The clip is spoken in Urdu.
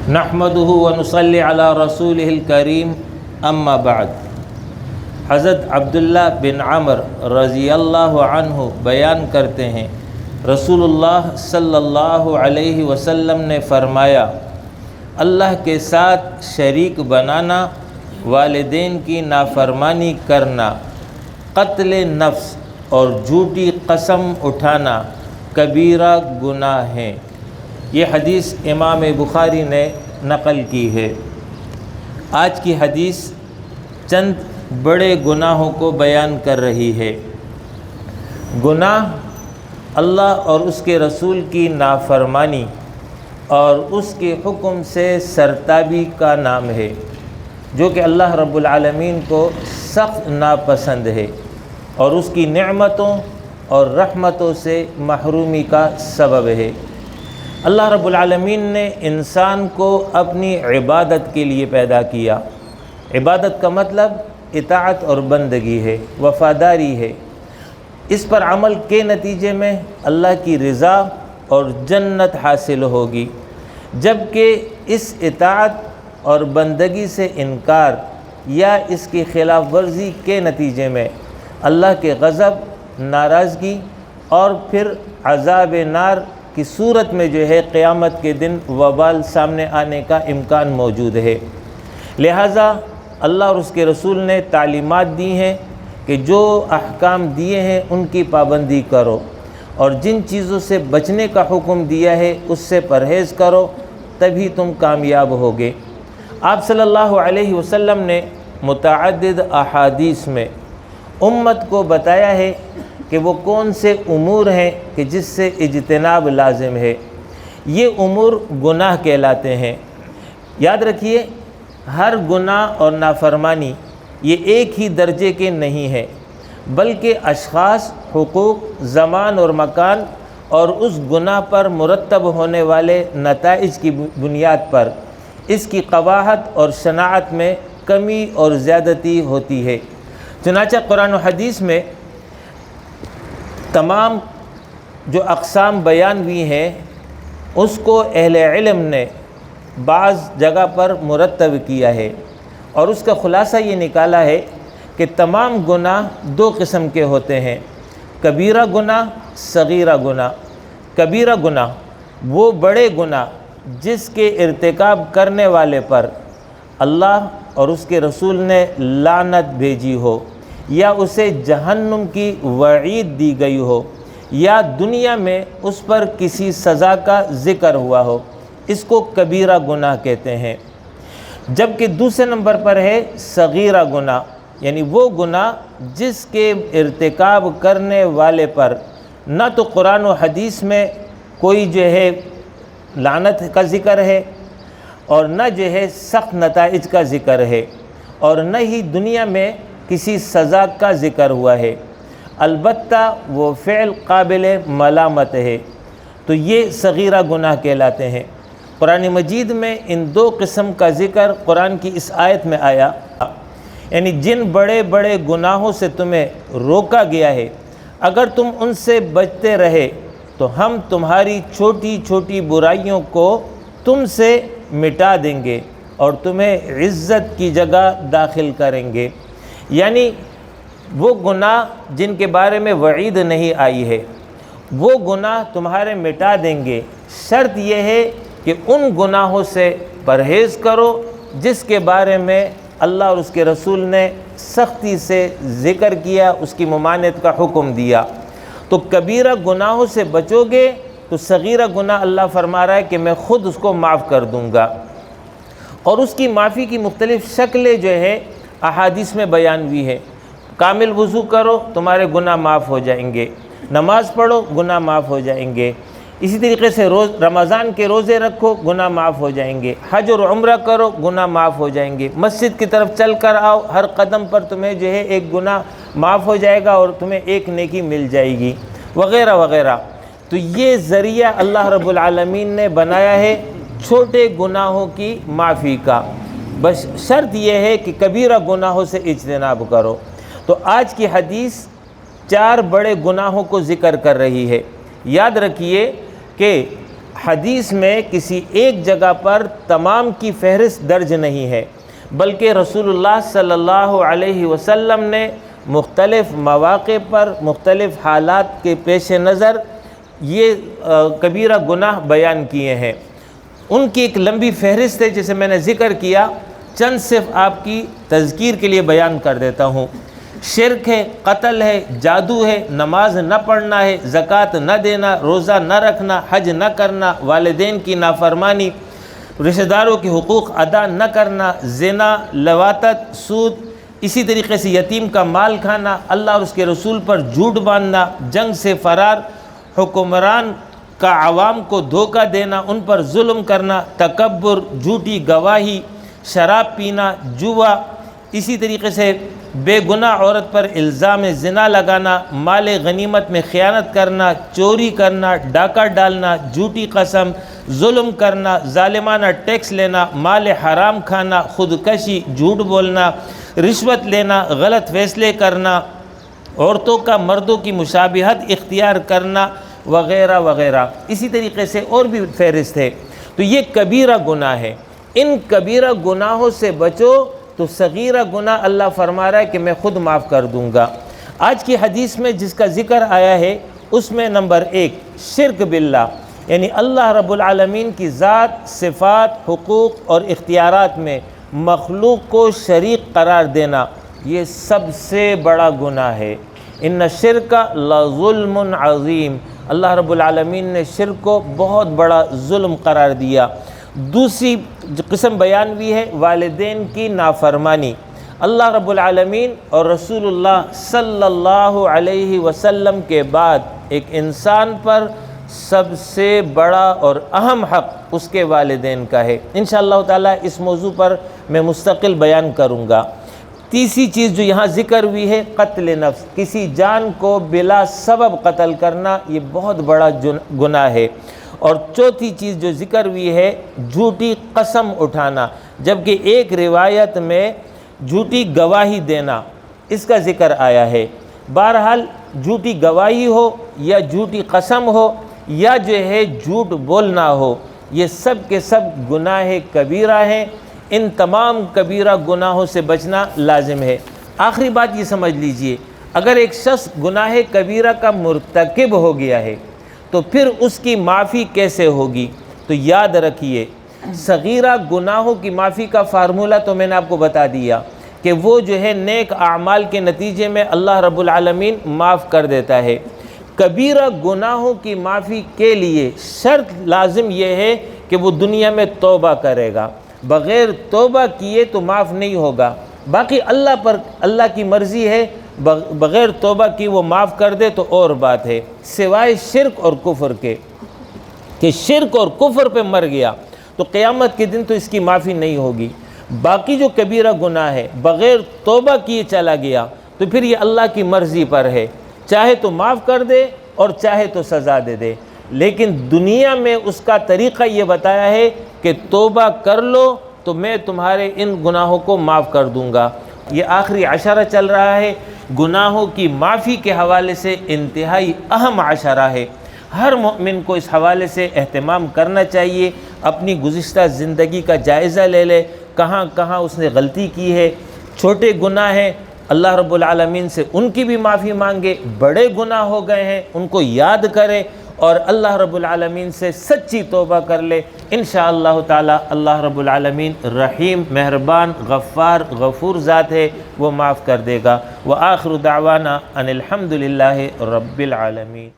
نحمدہ ونصلی علی رسولہ الکریم اما بعد۔ حضرت عبداللہ بن عمر رضی اللہ عنہ بیان کرتے ہیں، رسول اللہ صلی اللہ علیہ وسلم نے فرمایا، اللہ کے ساتھ شریک بنانا، والدین کی نافرمانی کرنا، قتل نفس اور جھوٹی قسم اٹھانا کبیرہ گناہ ہیں۔ یہ حدیث امام بخاری نے نقل کی ہے۔ آج کی حدیث چند بڑے گناہوں کو بیان کر رہی ہے۔ گناہ اللہ اور اس کے رسول کی نافرمانی اور اس کے حکم سے سرتابی کا نام ہے، جو کہ اللہ رب العالمین کو سخت ناپسند ہے اور اس کی نعمتوں اور رحمتوں سے محرومی کا سبب ہے۔ اللہ رب العالمین نے انسان کو اپنی عبادت کے لیے پیدا کیا۔ عبادت کا مطلب اطاعت اور بندگی ہے، وفاداری ہے۔ اس پر عمل کے نتیجے میں اللہ کی رضا اور جنت حاصل ہوگی، جبکہ اس اطاعت اور بندگی سے انکار یا اس کی خلاف ورزی کے نتیجے میں اللہ کے غضب، ناراضگی اور پھر عذاب نار کی صورت میں قیامت کے دن وبال سامنے آنے کا امکان موجود ہے۔ لہٰذا اللہ اور اس کے رسول نے تعلیمات دی ہیں کہ جو احکام دیے ہیں ان کی پابندی کرو، اور جن چیزوں سے بچنے کا حکم دیا ہے اس سے پرہیز کرو، تبھی تم کامیاب ہوگے۔ آپ صلی اللہ علیہ وسلم نے متعدد احادیث میں امت کو بتایا ہے کہ وہ کون سے امور ہیں کہ جس سے اجتناب لازم ہے۔ یہ امور گناہ کہلاتے ہیں۔ یاد رکھیے، ہر گناہ اور نافرمانی یہ ایک ہی درجے کے نہیں ہے، بلکہ اشخاص، حقوق، زمان اور مکان اور اس گناہ پر مرتب ہونے والے نتائج کی بنیاد پر اس کی قباحت اور شناعت میں کمی اور زیادتی ہوتی ہے۔ چنانچہ قرآن و حدیث میں تمام جو اقسام بیان ہوئی ہیں اس کو اہل علم نے بعض جگہ پر مرتب کیا ہے، اور اس کا خلاصہ یہ نکالا ہے کہ تمام گناہ دو قسم کے ہوتے ہیں: کبیرہ گناہ، صغیرہ گناہ۔ کبیرہ گناہ وہ بڑے گناہ جس کے ارتکاب کرنے والے پر اللہ اور اس کے رسول نے لعنت بھیجی ہو، یا اسے جہنم کی وعید دی گئی ہو، یا دنیا میں اس پر کسی سزا کا ذکر ہوا ہو، اس کو کبیرہ گناہ کہتے ہیں۔ جبکہ دوسرے نمبر پر ہے صغیرہ گناہ، یعنی وہ گناہ جس کے ارتکاب کرنے والے پر نہ تو قرآن و حدیث میں کوئی لعنت کا ذکر ہے، اور نہ سخت نتائج کا ذکر ہے، اور نہ ہی دنیا میں کسی سزا کا ذکر ہوا ہے، البتہ وہ فعل قابل ملامت ہے، تو یہ صغیرہ گناہ کہلاتے ہیں۔ قرآن مجید میں ان دو قسم کا ذکر قرآن کی اس آیت میں آیا، یعنی جن بڑے بڑے گناہوں سے تمہیں روکا گیا ہے، اگر تم ان سے بچتے رہے تو ہم تمہاری چھوٹی چھوٹی برائیوں کو تم سے مٹا دیں گے اور تمہیں عزت کی جگہ داخل کریں گے۔ یعنی وہ گناہ جن کے بارے میں وعید نہیں آئی ہے، وہ گناہ تمہارے مٹا دیں گے۔ شرط یہ ہے کہ ان گناہوں سے پرہیز کرو جس کے بارے میں اللہ اور اس کے رسول نے سختی سے ذکر کیا، اس کی ممانعت کا حکم دیا۔ تو کبیرہ گناہوں سے بچو گے تو صغیرہ گناہ اللہ فرما رہا ہے کہ میں خود اس کو معاف کر دوں گا، اور اس کی معافی کی مختلف شکلیں احادیث میں بیان ہوئی ہے۔ کامل وضو کرو، تمہارے گناہ معاف ہو جائیں گے۔ نماز پڑھو، گناہ معاف ہو جائیں گے۔ اسی طریقے سے رمضان کے روزے رکھو، گناہ معاف ہو جائیں گے۔ حج اور عمرہ کرو، گناہ معاف ہو جائیں گے۔ مسجد کی طرف چل کر آؤ، ہر قدم پر تمہیں ایک گناہ معاف ہو جائے گا اور تمہیں ایک نیکی مل جائے گی، وغیرہ وغیرہ۔ تو یہ ذریعہ اللہ رب العالمین نے بنایا ہے چھوٹے گناہوں کی معافی کا، بس شرط یہ ہے کہ کبیرہ گناہوں سے اجتناب کرو۔ تو آج کی حدیث 4 بڑے گناہوں کو ذکر کر رہی ہے۔ یاد رکھیے کہ حدیث میں کسی ایک جگہ پر تمام کی فہرست درج نہیں ہے، بلکہ رسول اللہ صلی اللہ علیہ وسلم نے مختلف مواقع پر مختلف حالات کے پیش نظر یہ کبیرہ گناہ بیان کیے ہیں۔ ان کی ایک لمبی فہرست ہے جسے میں نے ذکر کیا، چند صرف آپ کی تذکیر کے لیے بیان کر دیتا ہوں۔ شرک ہے، قتل ہے، جادو ہے، نماز نہ پڑھنا ہے، زکوٰۃ نہ دینا، روزہ نہ رکھنا، حج نہ کرنا، والدین کی نافرمانی، رشتہ داروں کے حقوق ادا نہ کرنا، زنا، لواطت، سود، اسی طریقے سے یتیم کا مال کھانا، اللہ اور اس کے رسول پر جھوٹ باندھنا، جنگ سے فرار، حکمران کا عوام کو دھوکہ دینا، ان پر ظلم کرنا، تکبر، جھوٹی گواہی، شراب پینا، جوا، اسی طریقے سے بے گناہ عورت پر الزام زنا لگانا، مال غنیمت میں خیانت کرنا، چوری کرنا، ڈاکہ ڈالنا، جھوٹی قسم، ظلم کرنا، ظالمانہ ٹیکس لینا، مال حرام کھانا، خودکشی، جھوٹ بولنا، رشوت لینا، غلط فیصلے کرنا، عورتوں کا مردوں کی مشابہت اختیار کرنا، وغیرہ وغیرہ۔ اسی طریقے سے اور بھی فہرست ہے۔ تو یہ کبیرہ گناہ ہے، ان کبیرہ گناہوں سے بچو تو صغیرہ گناہ اللہ فرما رہا ہے کہ میں خود معاف کر دوں گا۔ آج کی حدیث میں جس کا ذکر آیا ہے اس میں نمبر 1 شرک باللہ، یعنی اللہ رب العالمین کی ذات، صفات، حقوق اور اختیارات میں مخلوق کو شریک قرار دینا، یہ سب سے بڑا گناہ ہے۔ ان الشرک لظلم عظیم، اللہ رب العالمین نے شرک کو بہت بڑا ظلم قرار دیا۔ دوسری قسم بیان ہوئی ہے والدین کی نافرمانی۔ اللہ رب العالمین اور رسول اللہ صلی اللہ علیہ وسلم کے بعد ایک انسان پر سب سے بڑا اور اہم حق اس کے والدین کا ہے۔ انشاءاللہ تعالی اس موضوع پر میں مستقل بیان کروں گا۔ تیسری چیز جو یہاں ذکر ہوئی ہے قتل نفس، کسی جان کو بلا سبب قتل کرنا، یہ بہت بڑا گناہ ہے۔ اور چوتھی چیز جو ذکر ہوئی ہے جھوٹی قسم اٹھانا، جبکہ ایک روایت میں جھوٹی گواہی دینا اس کا ذکر آیا ہے۔ بہرحال جھوٹی گواہی ہو یا جھوٹی قسم ہو یا جو ہے جھوٹ بولنا ہو، یہ سب کے سب گناہ کبیرہ ہیں۔ ان تمام کبیرہ گناہوں سے بچنا لازم ہے۔ آخری بات یہ سمجھ لیجئے، اگر ایک شخص گناہ کبیرہ کا مرتکب ہو گیا ہے تو پھر اس کی معافی کیسے ہوگی؟ تو یاد رکھیے، صغیرہ گناہوں کی معافی کا فارمولہ تو میں نے آپ کو بتا دیا کہ وہ جو ہے نیک اعمال کے نتیجے میں اللہ رب العالمین معاف کر دیتا ہے۔ کبیرہ گناہوں کی معافی کے لیے شرط لازم یہ ہے کہ وہ دنیا میں توبہ کرے گا، بغیر توبہ کیے تو معاف نہیں ہوگا۔ باقی اللہ کی مرضی ہے، بغیر توبہ کی وہ معاف کر دے تو اور بات ہے، سوائے شرک اور کفر کے، کہ شرک اور کفر پہ مر گیا تو قیامت کے دن تو اس کی معافی نہیں ہوگی۔ باقی جو کبیرہ گناہ ہے بغیر توبہ کیے چلا گیا تو پھر یہ اللہ کی مرضی پر ہے، چاہے تو معاف کر دے اور چاہے تو سزا دے دے، لیکن دنیا میں اس کا طریقہ یہ بتایا ہے کہ توبہ کر لو تو میں تمہارے ان گناہوں کو معاف کر دوں گا۔ یہ آخری عشرہ چل رہا ہے، گناہوں کی معافی کے حوالے سے انتہائی اہم عشرہ ہے۔ ہر مومن کو اس حوالے سے اہتمام کرنا چاہیے، اپنی گزشتہ زندگی کا جائزہ لے لے، کہاں کہاں اس نے غلطی کی ہے۔ چھوٹے گناہ ہیں اللہ رب العالمین سے ان کی بھی معافی مانگے، بڑے گناہ ہو گئے ہیں ان کو یاد کرے اور اللہ رب العالمین سے سچی توبہ کر لے۔ انشاءاللہ تعالی اللہ رب العالمین رحیم، مہربان، غفار، غفور ذات ہے، وہ معاف کر دے گا۔ وآخر دعوانا ان الحمد للہ رب العالمین۔